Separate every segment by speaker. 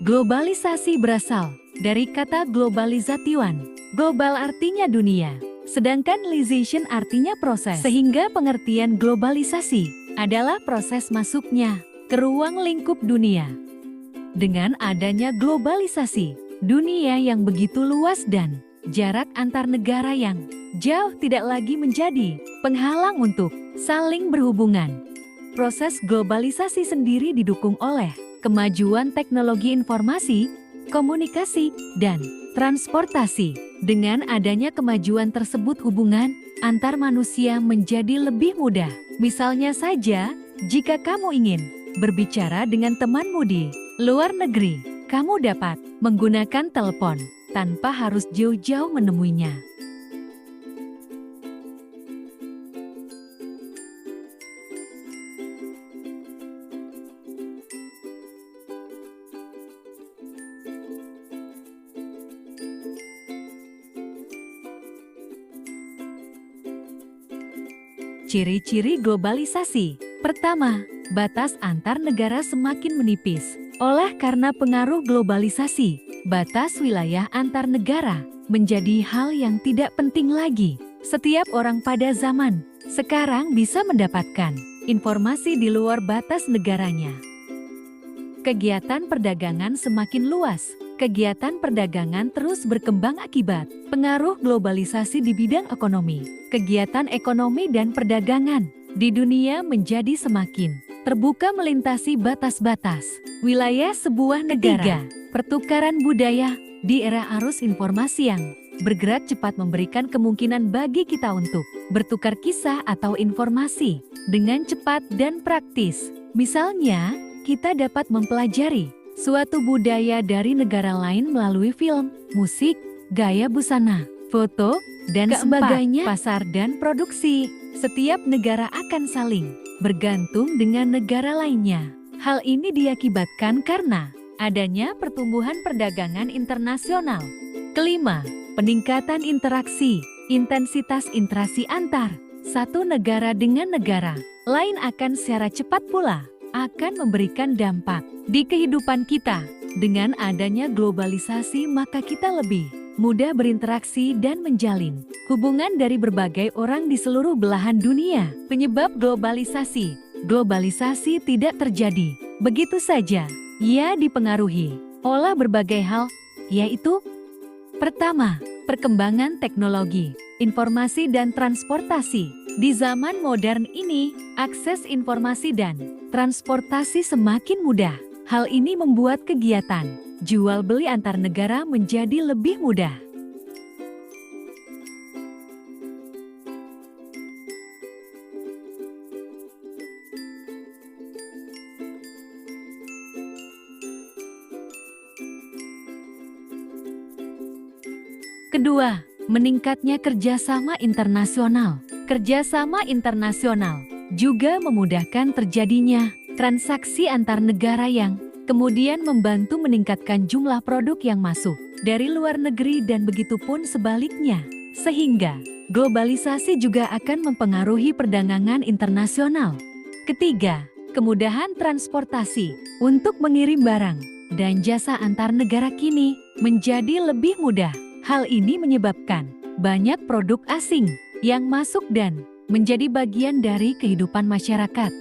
Speaker 1: Globalisasi berasal dari kata globalization. Global artinya dunia, sedangkan lisation artinya proses. Sehingga pengertian globalisasi adalah proses masuknya ke ruang lingkup dunia. Dengan adanya globalisasi, dunia yang begitu luas dan jarak antar negara yang jauh tidak lagi menjadi penghalang untuk saling berhubungan. Proses globalisasi sendiri didukung oleh kemajuan teknologi informasi, komunikasi, dan transportasi. Dengan adanya kemajuan tersebut, hubungan antar manusia menjadi lebih mudah. Misalnya saja, jika kamu ingin berbicara dengan temanmu di luar negeri, kamu dapat menggunakan telepon tanpa harus jauh-jauh menemuinya. Ciri-ciri globalisasi. Pertama, batas antar negara semakin menipis. Oleh karena pengaruh globalisasi, batas wilayah antar negara menjadi hal yang tidak penting lagi. Setiap orang pada zaman sekarang bisa mendapatkan informasi di luar batas negaranya. Kegiatan perdagangan semakin luas. Kegiatan perdagangan terus berkembang akibat pengaruh globalisasi di bidang ekonomi. Kegiatan ekonomi dan perdagangan di dunia menjadi semakin terbuka melintasi batas-batas wilayah sebuah negara. Pertukaran budaya di era arus informasi yang bergerak cepat memberikan kemungkinan bagi kita untuk bertukar kisah atau informasi dengan cepat dan praktis. Misalnya, kita dapat mempelajari suatu budaya dari negara lain melalui film, musik, gaya busana, foto, dan sebagainya. Pasar dan produksi. Setiap negara akan saling bergantung dengan negara lainnya. Hal ini diakibatkan karena adanya pertumbuhan perdagangan internasional. Kelima, peningkatan interaksi. Intensitas interaksi antar satu negara dengan negara lain akan secara cepat pula akan memberikan dampak di kehidupan kita. Dengan adanya globalisasi, maka kita lebih mudah berinteraksi dan menjalin hubungan dari berbagai orang di seluruh belahan dunia. Penyebab globalisasi. Globalisasi tidak terjadi begitu saja. Ia dipengaruhi oleh berbagai hal, yaitu: pertama, perkembangan teknologi, informasi dan transportasi. Di zaman modern ini, akses informasi dan transportasi semakin mudah. Hal ini membuat kegiatan jual beli antar negara menjadi lebih mudah. Kedua, meningkatnya kerjasama internasional. Kerjasama internasional juga memudahkan terjadinya transaksi antar negara yang kemudian membantu meningkatkan jumlah produk yang masuk dari luar negeri dan begitupun sebaliknya. Sehingga globalisasi juga akan mempengaruhi perdagangan internasional. Ketiga, kemudahan transportasi untuk mengirim barang dan jasa antar negara kini menjadi lebih mudah. Hal ini menyebabkan banyak produk asing yang masuk dan menjadi bagian dari kehidupan masyarakat.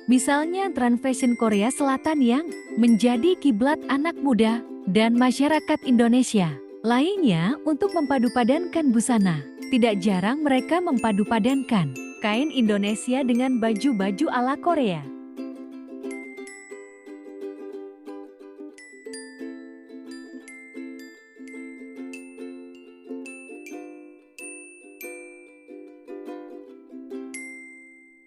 Speaker 1: Misalnya tren fashion Korea Selatan yang menjadi kiblat anak muda dan masyarakat Indonesia. Lainnya untuk memadupadankan busana. Tidak jarang mereka memadupadankan kain Indonesia dengan baju-baju ala Korea.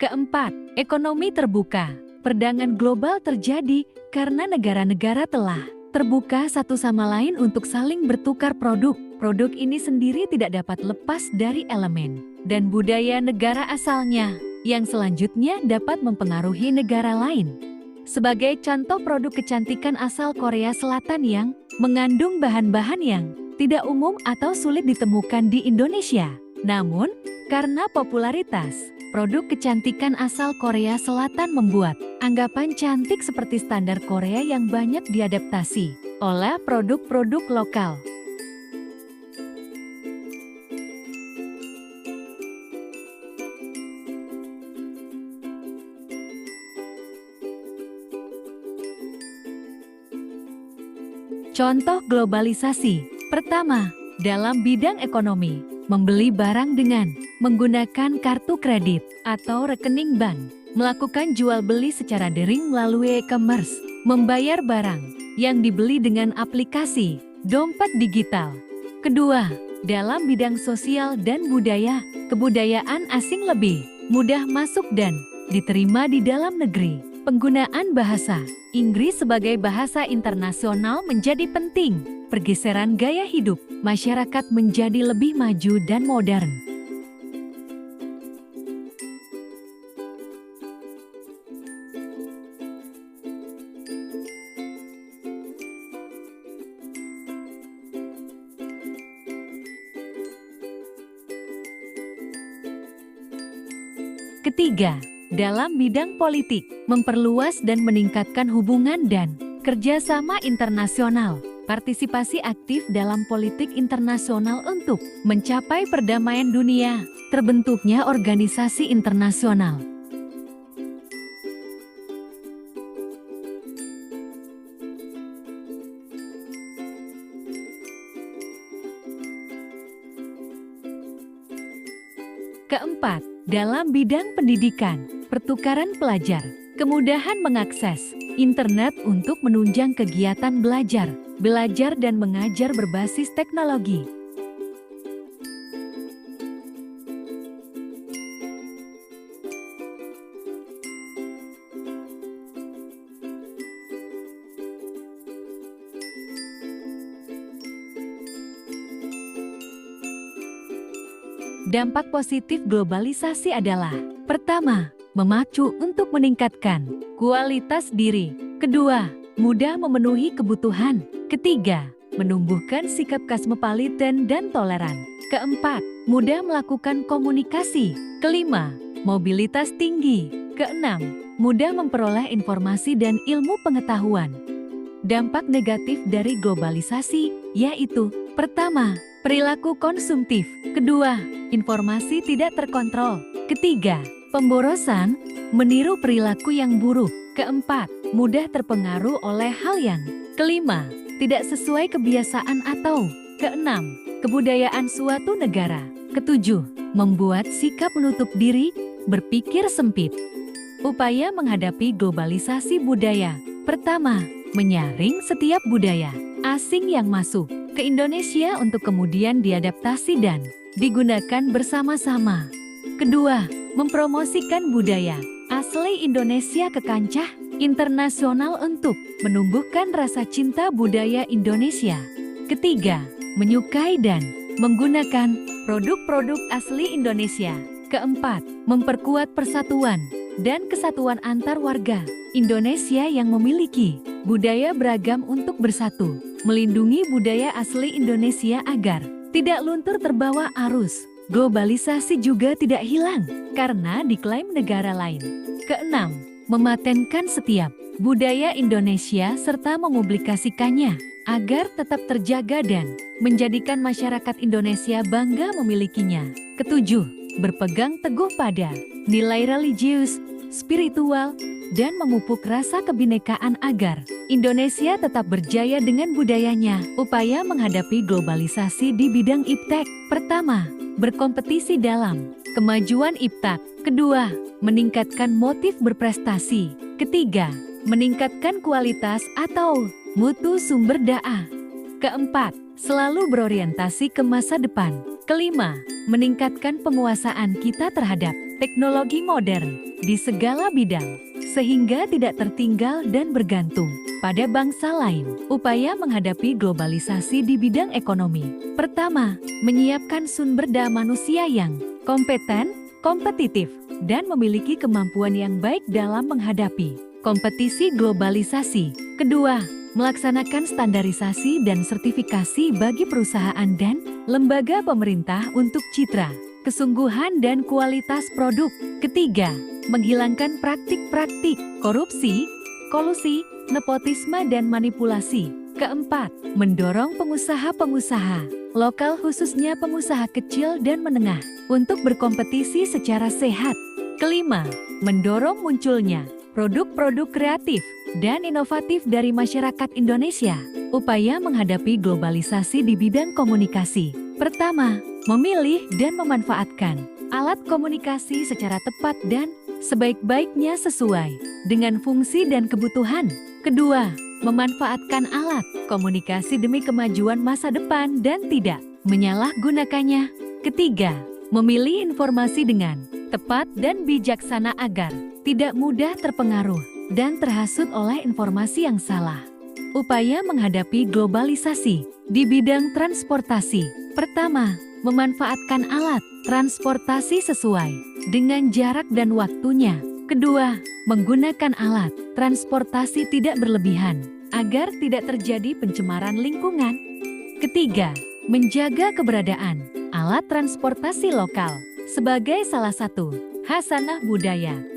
Speaker 1: Keempat, ekonomi terbuka. Perdagangan global terjadi karena negara-negara telah terbuka satu sama lain untuk saling bertukar produk. Produk ini sendiri tidak dapat lepas dari elemen dan budaya negara asalnya, yang selanjutnya dapat mempengaruhi negara lain. Sebagai contoh, produk kecantikan asal Korea Selatan yang mengandung bahan-bahan yang tidak umum atau sulit ditemukan di Indonesia. Namun, karena popularitas produk kecantikan asal Korea Selatan membuat anggapan cantik seperti standar Korea yang banyak diadaptasi oleh produk-produk lokal. Contoh globalisasi. Pertama, dalam bidang ekonomi, membeli barang dengan menggunakan kartu kredit atau rekening bank, melakukan jual beli secara daring melalui e-commerce, membayar barang yang dibeli dengan aplikasi dompet digital. Kedua, dalam bidang sosial dan budaya, kebudayaan asing lebih mudah masuk dan diterima di dalam negeri. Penggunaan bahasa Inggris sebagai bahasa internasional menjadi penting. Pergeseran gaya hidup masyarakat menjadi lebih maju dan modern. Ketiga, dalam bidang politik, memperluas dan meningkatkan hubungan dan kerjasama internasional. Partisipasi aktif dalam politik internasional untuk mencapai perdamaian dunia. Terbentuknya organisasi internasional. Keempat, dalam bidang pendidikan, pertukaran pelajar, kemudahan mengakses internet untuk menunjang kegiatan belajar dan mengajar berbasis teknologi. Dampak positif globalisasi adalah: pertama, memacu untuk meningkatkan kualitas diri. Kedua, mudah memenuhi kebutuhan. Ketiga, menumbuhkan sikap kosmopolitan dan toleran. Keempat, mudah melakukan komunikasi. Kelima, mobilitas tinggi. Keenam, mudah memperoleh informasi dan ilmu pengetahuan. Dampak negatif dari globalisasi yaitu: pertama, perilaku konsumtif. Kedua, informasi tidak terkontrol. Ketiga, pemborosan, meniru perilaku yang buruk. Keempat, mudah terpengaruh oleh hal yang kelima, tidak sesuai kebiasaan atau keenam, kebudayaan suatu negara. Ketujuh, membuat sikap menutup diri, berpikir sempit. Upaya menghadapi globalisasi budaya. Pertama, menyaring setiap budaya asing yang masuk ke Indonesia untuk kemudian diadaptasi dan digunakan bersama-sama. Kedua, mempromosikan budaya asli Indonesia ke kancah internasional untuk menumbuhkan rasa cinta budaya Indonesia. Ketiga, menyukai dan menggunakan produk-produk asli Indonesia. Keempat, memperkuat persatuan dan kesatuan antar warga Indonesia yang memiliki budaya beragam untuk bersatu, melindungi budaya asli Indonesia agar tidak luntur terbawa arus globalisasi, juga tidak hilang karena diklaim negara lain. Keenam, mematenkan setiap budaya Indonesia serta memublikasikannya agar tetap terjaga dan menjadikan masyarakat Indonesia bangga memilikinya. Ketujuh, berpegang teguh pada nilai religius, spiritual, dan memupuk rasa kebinekaan agar Indonesia tetap berjaya dengan budayanya. Upaya menghadapi globalisasi di bidang iptek. Pertama, berkompetisi dalam kemajuan iptek. Kedua, meningkatkan motif berprestasi. Ketiga, meningkatkan kualitas atau mutu sumber daya. Keempat, selalu berorientasi ke masa depan. Kelima, meningkatkan penguasaan kita terhadap teknologi modern di segala bidang, sehingga tidak tertinggal dan bergantung pada bangsa lain. Upaya menghadapi globalisasi di bidang ekonomi. Pertama, menyiapkan sumber daya manusia yang kompeten, kompetitif, dan memiliki kemampuan yang baik dalam menghadapi kompetisi globalisasi. Kedua, melaksanakan standarisasi dan sertifikasi bagi perusahaan dan lembaga pemerintah untuk citra kesungguhan dan kualitas produk. Ketiga, menghilangkan praktik-praktik korupsi, kolusi, nepotisme dan manipulasi. Keempat, mendorong pengusaha-pengusaha lokal khususnya pengusaha kecil dan menengah untuk berkompetisi secara sehat. Kelima, mendorong munculnya produk-produk kreatif dan inovatif dari masyarakat Indonesia. Upaya menghadapi globalisasi di bidang komunikasi. Pertama, memilih dan memanfaatkan alat komunikasi secara tepat dan sebaik-baiknya sesuai dengan fungsi dan kebutuhan. Kedua, memanfaatkan alat komunikasi demi kemajuan masa depan dan tidak menyalahgunakannya. Ketiga, memilih informasi dengan tepat dan bijaksana agar tidak mudah terpengaruh dan terhasut oleh informasi yang salah. Upaya menghadapi globalisasi di bidang transportasi. Pertama, memanfaatkan alat transportasi sesuai dengan jarak dan waktunya. Kedua, menggunakan alat transportasi tidak berlebihan agar tidak terjadi pencemaran lingkungan. Ketiga, menjaga keberadaan alat transportasi lokal sebagai salah satu khasanah budaya.